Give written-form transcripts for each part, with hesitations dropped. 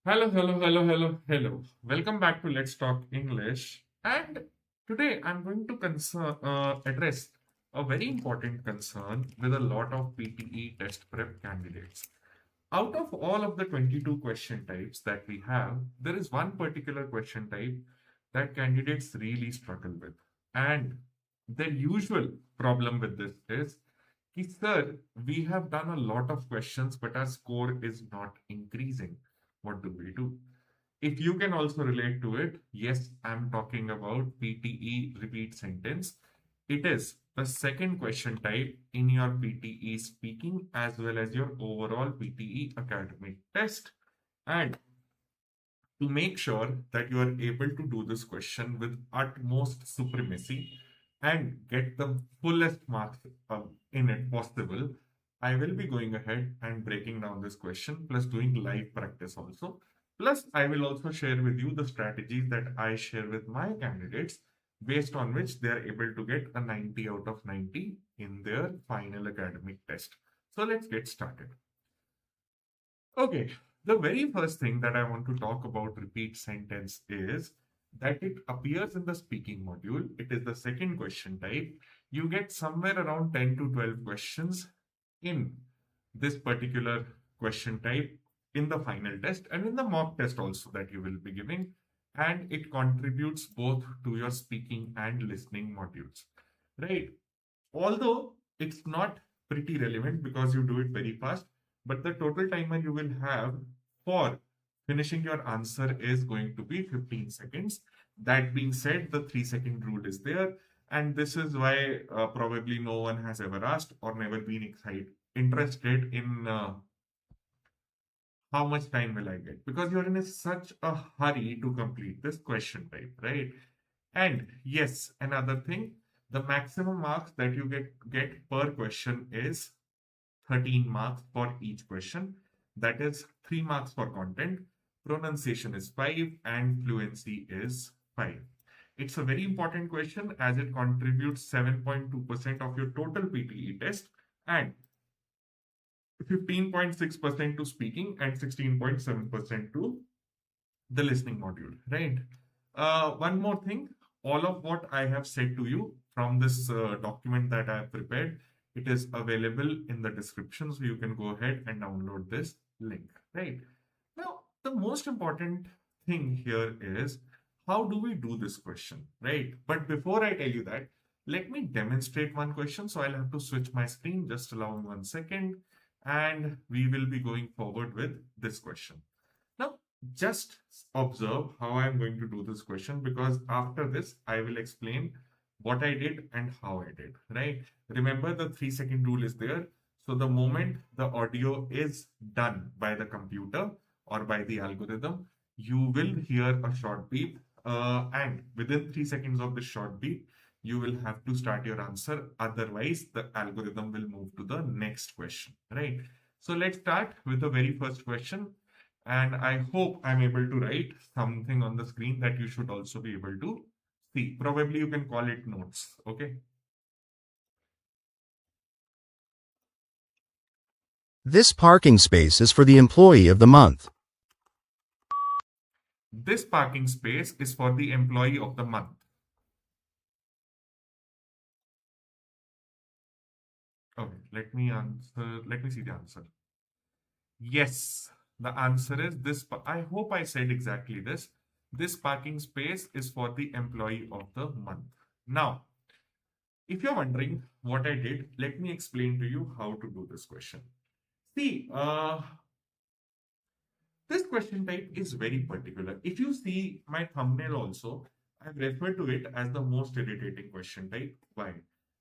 Hello, hello, hello, hello, hello. Welcome back to Let's Talk English. And today I'm going to address a very important concern with a lot of PTE test prep candidates. Out of all of the 22 question types that we have, there is one particular question type that candidates really struggle with. And the usual problem with this is, sir, we have done a lot of questions, but our score is not increasing. What do we do? If you can also relate to it, yes, I'm talking about PTE repeat sentence. It is the second question type in your PTE speaking as well as your overall PTE academic test. And to make sure that you are able to do this question with utmost supremacy and get the fullest marks in it possible, I will be going ahead and breaking down this question plus doing live practice also. Plus, I will also share with you the strategies that I share with my candidates based on which they are able to get a 90 out of 90 in their final academic test. So let's get started. Okay, the very first thing that I want to talk about repeat sentence is that it appears in the speaking module. It is the second question type. You get somewhere around 10 to 12 questions in this particular question type in the final test and in the mock test also that you will be giving. And it contributes both to your speaking and listening modules, right? Although it's not pretty relevant because you do it very fast, but the total timer you will have for finishing your answer is going to be 15 seconds. That being said, the 3-second rule is there, and this is why probably no one has ever asked or never been interested in how much time will I get, because you're in such a hurry to complete this question type, right? And yes, another thing, the maximum marks that you get per question is 13 marks for each question. That is 3 marks for content, pronunciation is 5, and fluency is 5. It's a very important question as it contributes 7.2% of your total PTE test and 15.6% to speaking and 16.7% to the listening module, right? One more thing, all of what I have said to you from this document that I have prepared, it is available in the description, so you can go ahead and download this link, right? Now, the most important thing here is how do we do this question, right? But before I tell you that, let me demonstrate one question. So I'll have to switch my screen, just allow me 1 second, and we will be going forward with this question. Now, just observe how I'm going to do this question, because after this, I will explain what I did and how I did, right? Remember, the 3-second rule is there. So the moment the audio is done by the computer or by the algorithm, you will hear a short beep. And within 3 seconds of the short beep, you will have to start your answer. Otherwise, the algorithm will move to the next question, right? So let's start with the very first question. And I hope I'm able to write something on the screen that you should also be able to see. Probably you can call it notes. Okay. This parking space is for the employee of the month. This parking space is for the employee of the month. Okay, let me answer. Let me see the answer. Yes, the answer is this. I hope I said exactly this. This parking space is for the employee of the month. Now, if you're wondering what I did, let me explain to you how to do this question. See, this question type is very particular. If you see my thumbnail also, I've referred to it as the most irritating question type. Why?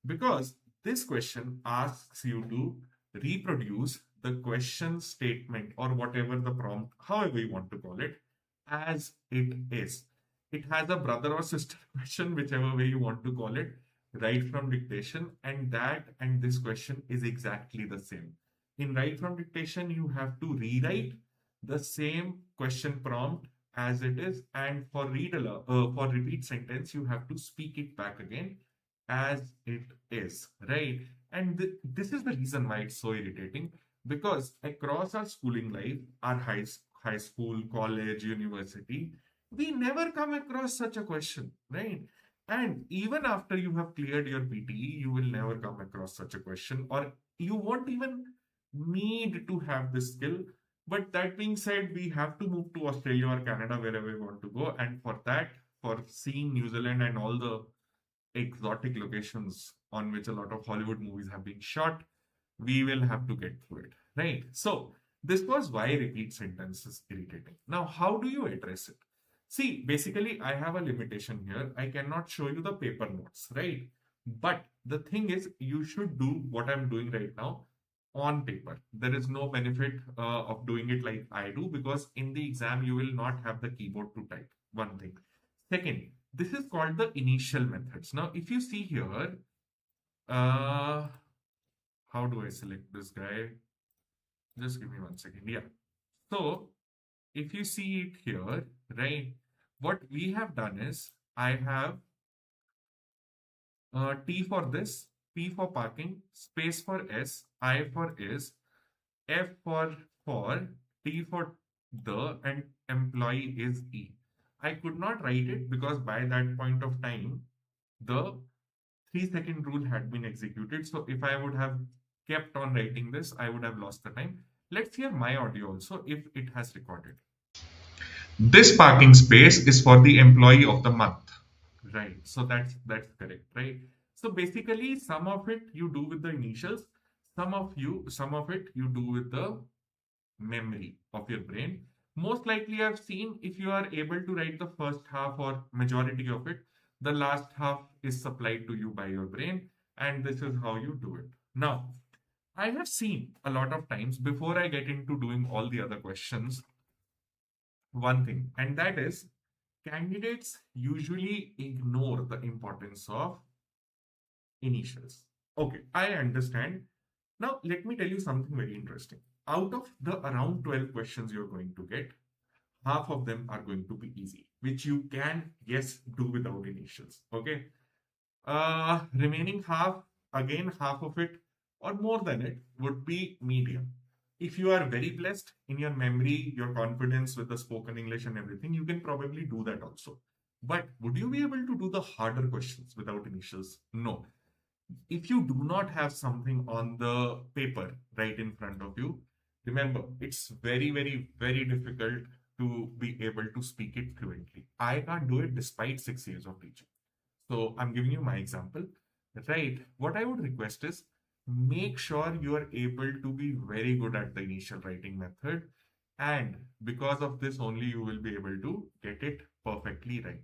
Because this question asks you to reproduce the question statement or whatever the prompt, however you want to call it, as it is. It has a brother or sister question, whichever way you want to call it, right from dictation, and that and this question is exactly the same. In write from dictation, you have to rewrite the same question prompt as it is, and for for repeat sentence, you have to speak it back again as it is, right? And this is the reason why it's so irritating, because across our schooling life, our high high school, college, university, we never come across such a question, right? And even after you have cleared your PTE, you will never come across such a question, or you won't even need to have this skill. But that being said, we have to move to Australia or Canada, wherever we want to go. And for that, for seeing New Zealand and all the exotic locations on which a lot of Hollywood movies have been shot, we will have to get through it, right? So, this was why repeat sentence is irritating. Now, how do you address it? See, basically, I have a limitation here. I cannot show you the paper notes, right? But the thing is, you should do what I'm doing right now on paper. There is no benefit of doing it like I do, because in the exam, you will not have the keyboard to type. One thing. Second, this is called the initial methods. Now, if you see here, uh, how do I select this guy? Just give me 1 second. Yeah. So, if you see it here, right, what we have done is I have T for this, P for parking, space for S, I for is, F for, T for the, and employee is E. I could not write it because by that point of time, the 3 second rule had been executed. So if I would have kept on writing this, I would have lost the time. Let's hear my audio also if it has recorded. This parking space is for the employee of the month. Right. So that's correct, right? So basically, some of it you do with the initials, some of it you do with the memory of your brain. Most likely, I've seen if you are able to write the first half or majority of it, the last half is supplied to you by your brain, and this is how you do it. Now, I have seen a lot of times before I get into doing all the other questions, one thing, and that is candidates usually ignore the importance of initials. Okay, I understand. Now, let me tell you something very interesting. Out of the around 12 questions you're going to get, half of them are going to be easy, which you can, yes, do without initials. Okay. Remaining half, again, half of it or more than it would be medium. If you are very blessed in your memory, your confidence with the spoken English and everything, you can probably do that also. But would you be able to do the harder questions without initials? No. If you do not have something on the paper right in front of you, remember, it's very, very, very difficult to be able to speak it fluently. I can't do it despite 6 years of teaching. So I'm giving you my example, right? What I would request is make sure you are able to be very good at the initial writing method. And because of this only, you will be able to get it perfectly right.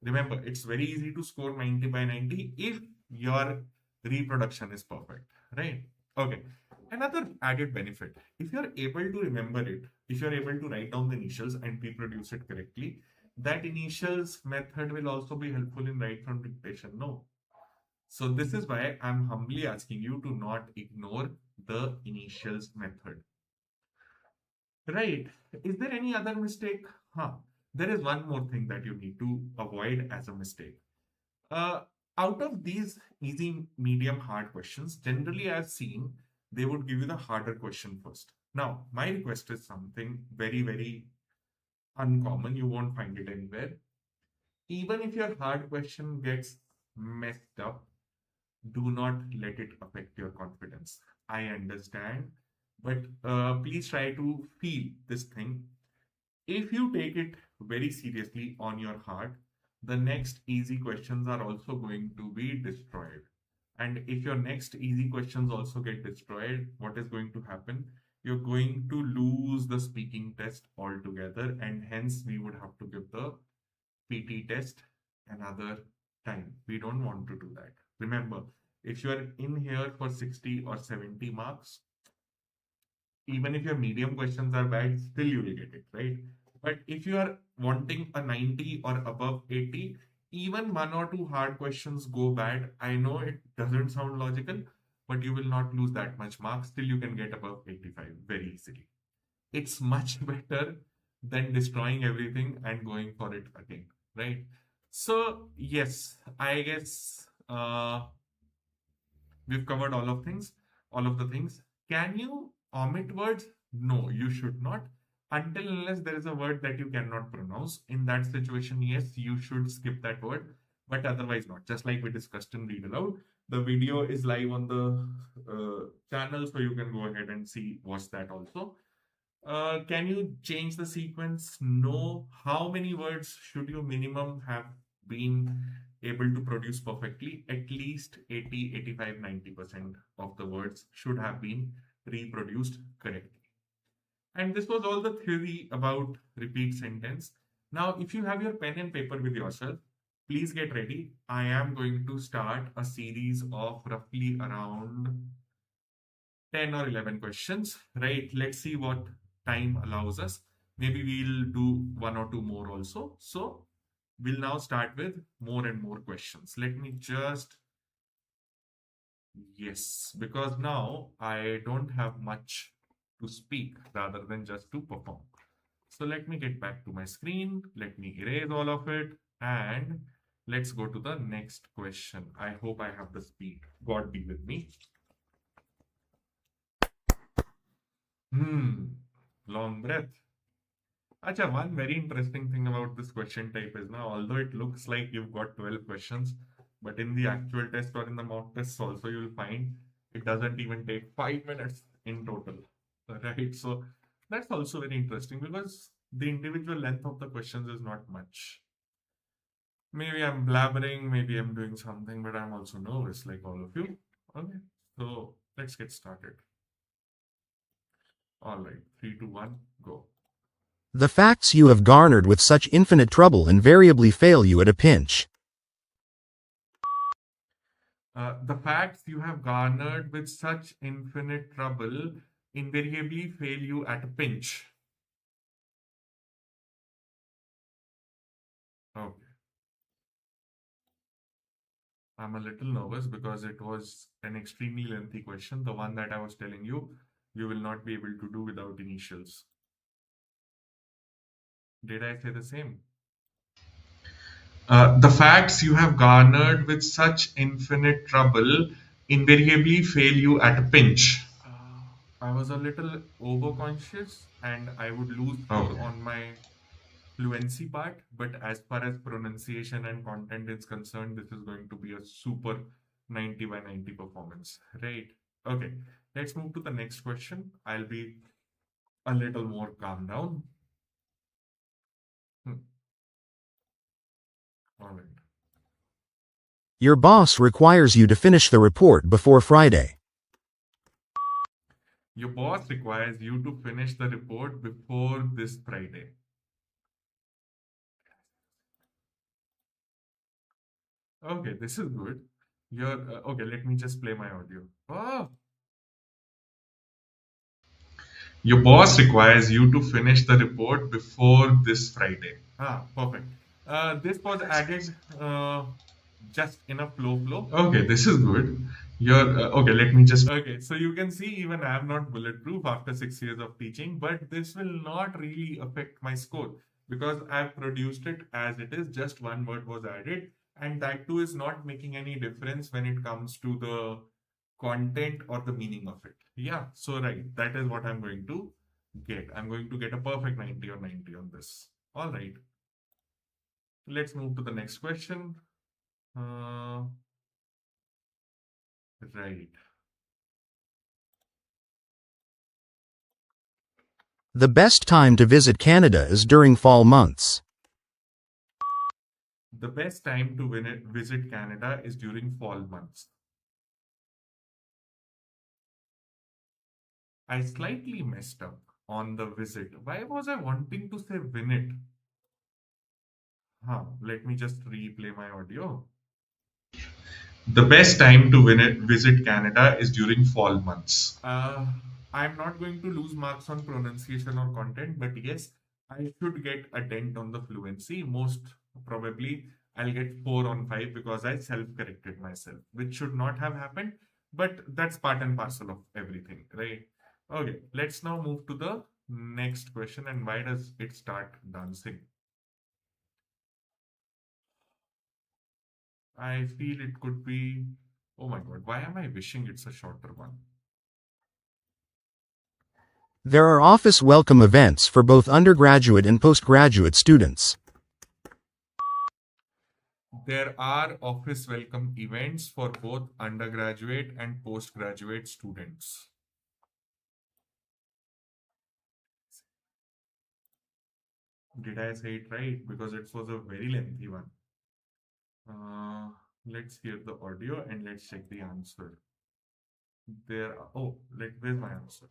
Remember, it's very easy to score 90 by 90 if your reproduction is perfect, right? Okay. Another added benefit, if you're able to remember it, if you're able to write down the initials and reproduce it correctly, that initials method will also be helpful in write from dictation. No. So this is why I'm humbly asking you to not ignore the initials method. Right. Is there any other mistake? There is one more thing that you need to avoid as a mistake. Uh, Out of these easy, medium, hard questions, generally I've seen they would give you the harder question first. Now, my request is something very, very uncommon. You won't find it anywhere. Even if your hard question gets messed up, do not let it affect your confidence. I understand, but please try to feel this thing. If you take it very seriously on your heart, the next easy questions are also going to be destroyed. And if your next easy questions also get destroyed, what is going to happen? You're going to lose the speaking test altogether, and hence we would have to give the PT test another time. We don't want to do that. Remember, if you are in here for 60 or 70 marks, even if your medium questions are bad, still you will get it, right? But if you are wanting a 90 or above 80, even one or two hard questions go bad. I know it doesn't sound logical, but you will not lose that much marks. Still, you can get above 85 very easily. It's much better than destroying everything and going for it again, right? So, yes, I guess we've covered all of the things. Can you omit words? No, you should not. until unless there is a word that you cannot pronounce. In that situation, yes, you should skip that word, but otherwise not. Just like we discussed in Read Aloud, the video is live on the channel, so you can go ahead and see watch that also. Can you change the sequence? No. How many words should you minimum have been able to produce perfectly? At least 80, 85, 90% of the words should have been reproduced correctly. And this was all the theory about repeat sentence. Now, if you have your pen and paper with yourself, please get ready. I am going to start a series of roughly around 10 or 11 questions, right? Let's see what time allows us. Maybe we'll do one or two more also. So we'll now start with more and more questions. Let me just, yes, because now I don't have much to speak rather than just to perform. So let me get back to my screen. Let me erase all of it and let's go to the next question. I hope I have the speed. God be with me. Long breath. Acha, one very interesting thing about this question type is now, although it looks like you've got 12 questions, but in the actual test or in the mock tests also, you'll find it doesn't even take 5 minutes in total, right? So that's also very interesting because the individual length of the questions is not much. Maybe I'm blabbering, maybe I'm doing something, but I'm also nervous like all of you. Okay, so let's get started. All right, 3, 2, 1, go. The facts you have garnered with such infinite trouble invariably fail you at a pinch. The facts you have garnered with such infinite trouble invariably fail you at a pinch. Okay. I'm a little nervous because it was an extremely lengthy question. The one that I was telling you, you will not be able to do without initials. Did I say the same? The facts you have garnered with such infinite trouble invariably fail you at a pinch. I was a little overconscious and I would lose score on my fluency part, but as far as pronunciation and content is concerned, this is going to be a super 90 by 90 performance, right? Okay, let's move to the next question. I'll be a little more calm down. All right. Your boss requires you to finish the report before Friday. Your boss requires you to finish the report before this Friday. Okay, this is good. You're okay. Let me just play my audio. Oh, your boss requires you to finish the report before this Friday. Ah, perfect. This was added just in a flow. Okay, this is good. You're okay. Let me just. Okay, so you can see even I am not bulletproof after 6 years of teaching, but this will not really affect my score because I've produced it as it is. Just one word was added, and that too is not making any difference when it comes to the content or the meaning of it. Yeah, so right, that is what I'm going to get. I'm going to get a perfect 90 or 90 on this. All right, let's move to the next question. Uh, right. The best time to visit Canada is during fall months. The best time to visit Canada is during fall months. I slightly messed up on the visit. Why was I wanting to say visit? Let me just replay my audio. The best time to visit Canada is during fall months. I'm not going to lose marks on pronunciation or content, but yes, I should get a dent on the fluency. Most probably, I'll get 4 on 5 because I self-corrected myself, which should not have happened, but that's part and parcel of everything, right? Okay, let's now move to the next question. And why does it start dancing? I feel it could be. Oh my God, why am I wishing it's a shorter one? There are office welcome events for both undergraduate and postgraduate students. There are office welcome events for both undergraduate and postgraduate students. Did I say it right? Because it was a very lengthy one. Uh, let's hear the audio and let's check the answer. Where's my answer?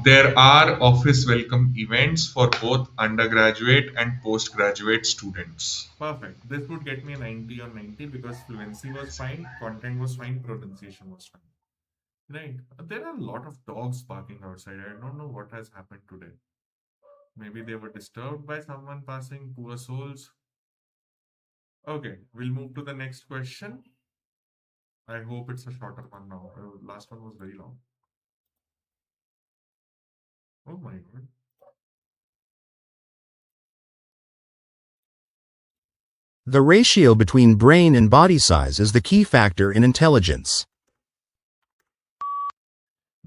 There are office welcome events for both undergraduate and postgraduate students. Perfect. This would get me a 90 on 90 because fluency was fine, content was fine, pronunciation was fine. Right. There are a lot of dogs barking outside. I don't know what has happened today. Maybe they were disturbed by someone passing, poor souls. Okay, we'll move to the next question. I hope it's a shorter one now. Last one was very long. Oh my god. The ratio between brain and body size is the key factor in intelligence.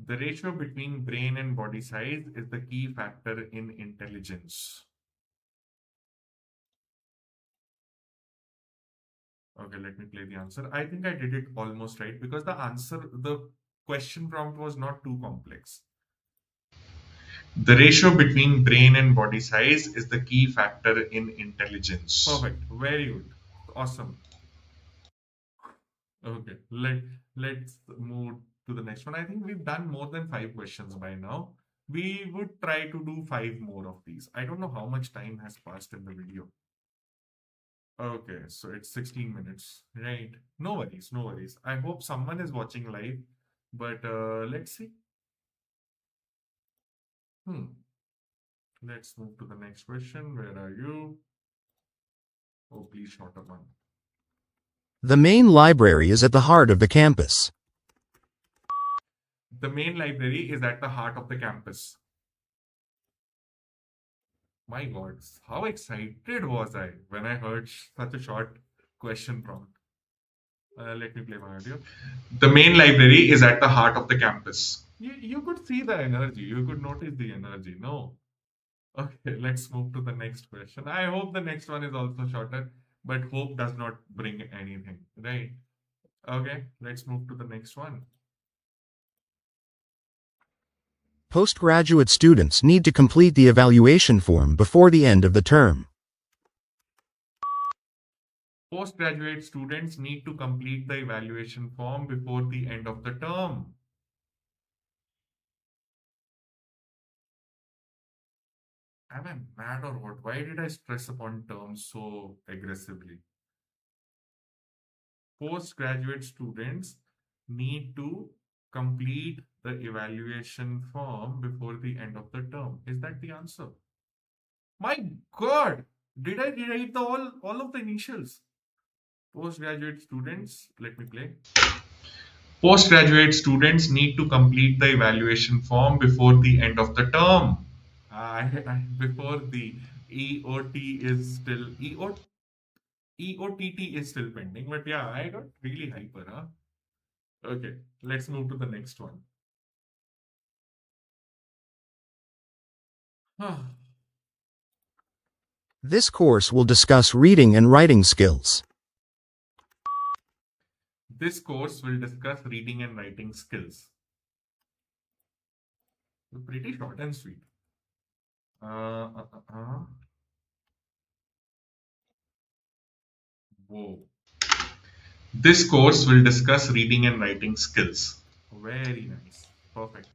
The ratio between brain and body size is the key factor in intelligence. Okay, let me play the answer. I think I did it almost right because the question prompt was not too complex. The ratio between brain and body size is the key factor in intelligence. Perfect. Very good. Awesome. Okay. Let's move to the next one. I think we've done more than 5 questions by now. We would try to do 5 more of these. I don't know how much time has passed in the video. Okay, so it's 16 minutes. Right. No worries, no worries. I hope someone is watching live, but let's see. Hmm. Let's move to the next question. Where are you? Oh, please, shorter one. The main library is at the heart of the campus. The main library is at the heart of the campus. My God, how excited was I when I heard such a short question prompt? Let me play my audio. The main library is at the heart of the campus. You could see the energy. You could notice the energy. No. Okay, let's move to the next question. I hope the next one is also shorter, but hope does not bring anything, right? Okay, let's move to the next one. Postgraduate students need to complete the evaluation form before the end of the term. Postgraduate students need to complete the evaluation form before the end of the term. Am I mad or what? Why did I stress upon terms so aggressively? Postgraduate students need to complete the evaluation form before the end of the term. Is that the answer? My God! Did I rewrite all of the initials? Postgraduate students, let me play. Postgraduate students need to complete the evaluation form before the end of the term. Before the EOT is still EOTT is still pending, but yeah, I got really hyper, huh? Okay, let's move to the next one. This course will discuss reading and writing skills. This course will discuss reading and writing skills. Pretty short and sweet. Whoa. This course will discuss reading and writing skills. Very nice. Perfect.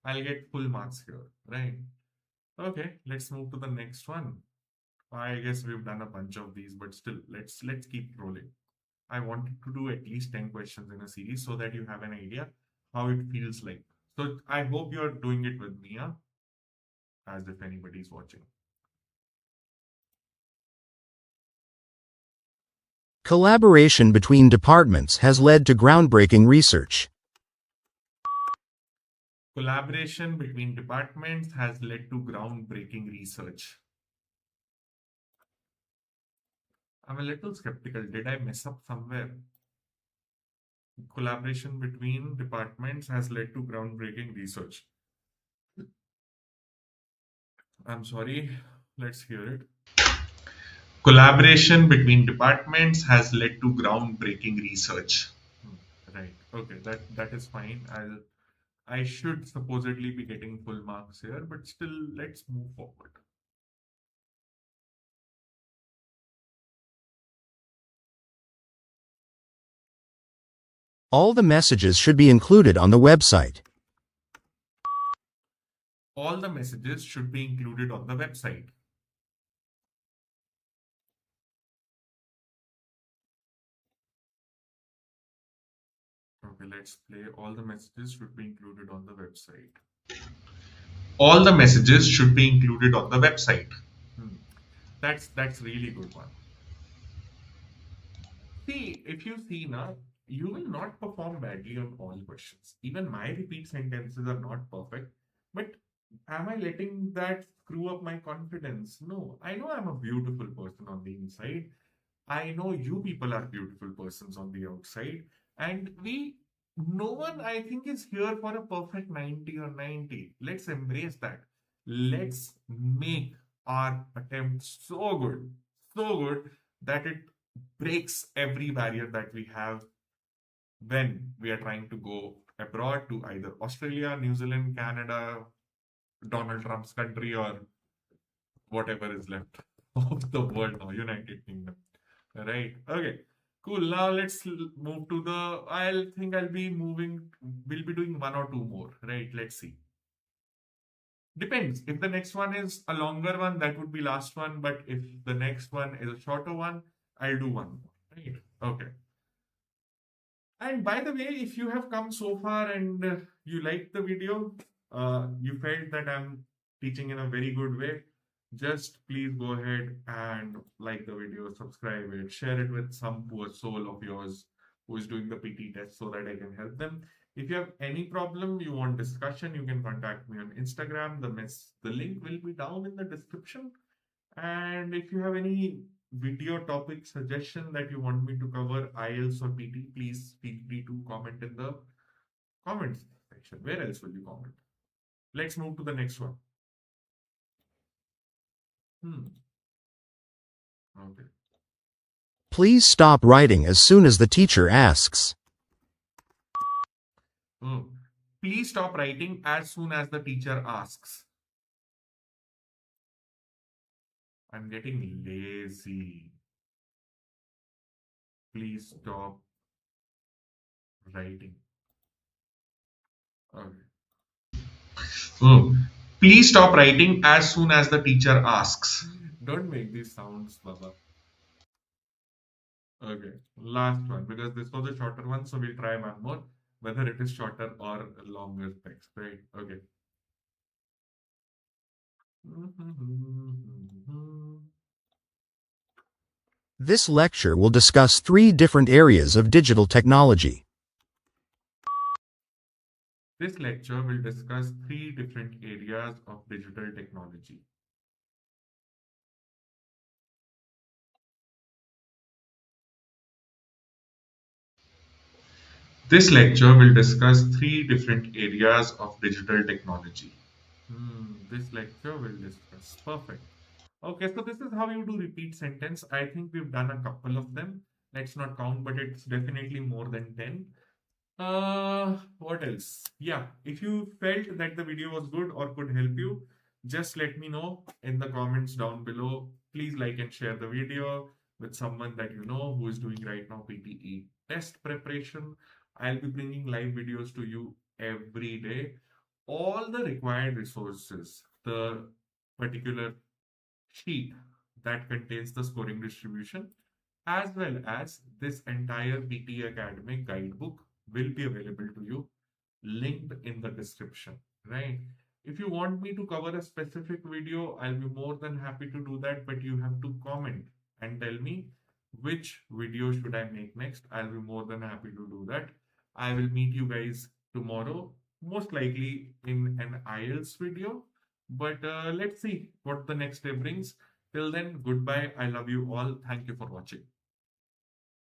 I'll get full marks here, right? Okay, let's move to the next one. I guess we've done a bunch of these, but still, let's keep rolling. I wanted to do at least 10 questions in a series so that you have an idea how it feels like. So I hope you're doing it with me, huh? As if anybody's watching. Collaboration between departments has led to groundbreaking research. Collaboration between departments has led to groundbreaking research. I'm a little skeptical. Did I mess up somewhere? Collaboration between departments has led to groundbreaking research. I'm sorry. Let's hear it. Collaboration between departments has led to groundbreaking research. Hmm, right. Okay. That is fine. I should supposedly be getting full marks here, but still, let's move forward. All the messages should be included on the website. All the messages should be included on the website. Okay, let's play. All the messages should be included on the website. All the messages should be included on the website. Hmm. That's really good one. See, if you see now, you will not perform badly on all questions. Even my repeat sentences are not perfect, but am I letting that screw up my confidence? No, I know I'm a beautiful person on the inside. I know you people are beautiful persons on the outside, and no one, I think, is here for a perfect 90 or 90. Let's embrace that. Let's make our attempt so good that it breaks every barrier that we have when we are trying to go abroad to either Australia, New Zealand, Canada, Donald Trump's country, or whatever is left of the world now, United Kingdom. Right. Okay. Cool. Now let's move to the. I'll think I'll be moving. We'll be doing one or two more. Right. Let's see. Depends. If the next one is a longer one, that would be last one. But if the next one is a shorter one, I'll do one more. Right. Okay. And by the way, if you have come so far and you liked the video, you felt that I'm teaching in a very good way, just please go ahead and like the video, subscribe it, share it with some poor soul of yours who is doing the PT test so that I can help them. If you have any problem, you want discussion, you can contact me on Instagram. The link will be down in the description. And if you have any video topic suggestion that you want me to cover, IELTS or PT, please feel free to comment in the comments section. Where else will you comment? Let's move to the next one. Hmm. Okay. Please stop writing as soon as the teacher asks. Hmm. Please stop writing as soon as the teacher asks. I'm getting lazy. Please stop writing. Okay. Hmm. Please stop writing as soon as the teacher asks. Don't make these sounds, Baba. Okay, last one because this was a shorter one, so we'll try one more, whether it is shorter or longer text, right? Okay. This lecture will discuss 3 different areas of digital technology. This lecture will discuss 3 different areas of digital technology. This lecture will discuss 3 different areas of digital technology. This lecture will discuss. Perfect. Okay, so this is how you do repeat sentence. I think we've done a couple of them. Let's not count, but it's definitely more than 10. What else? Yeah, if you felt that the video was good or could help you, just let me know in the comments down below. Please like and share the video with someone that you know who is doing right now PTE test preparation. I'll be bringing live videos to you every day. All the required resources, the particular sheet that contains the scoring distribution, as well as this entire PTE Academic guidebook will be available to you, linked in the description, right? If you want me to cover a specific video, I'll be more than happy to do that, but you have to comment and tell me which video should I make next. I'll be more than happy to do that. I will meet you guys tomorrow, most likely in an IELTS video, but let's see what the next day brings. Till then, goodbye. I love you all. Thank you for watching.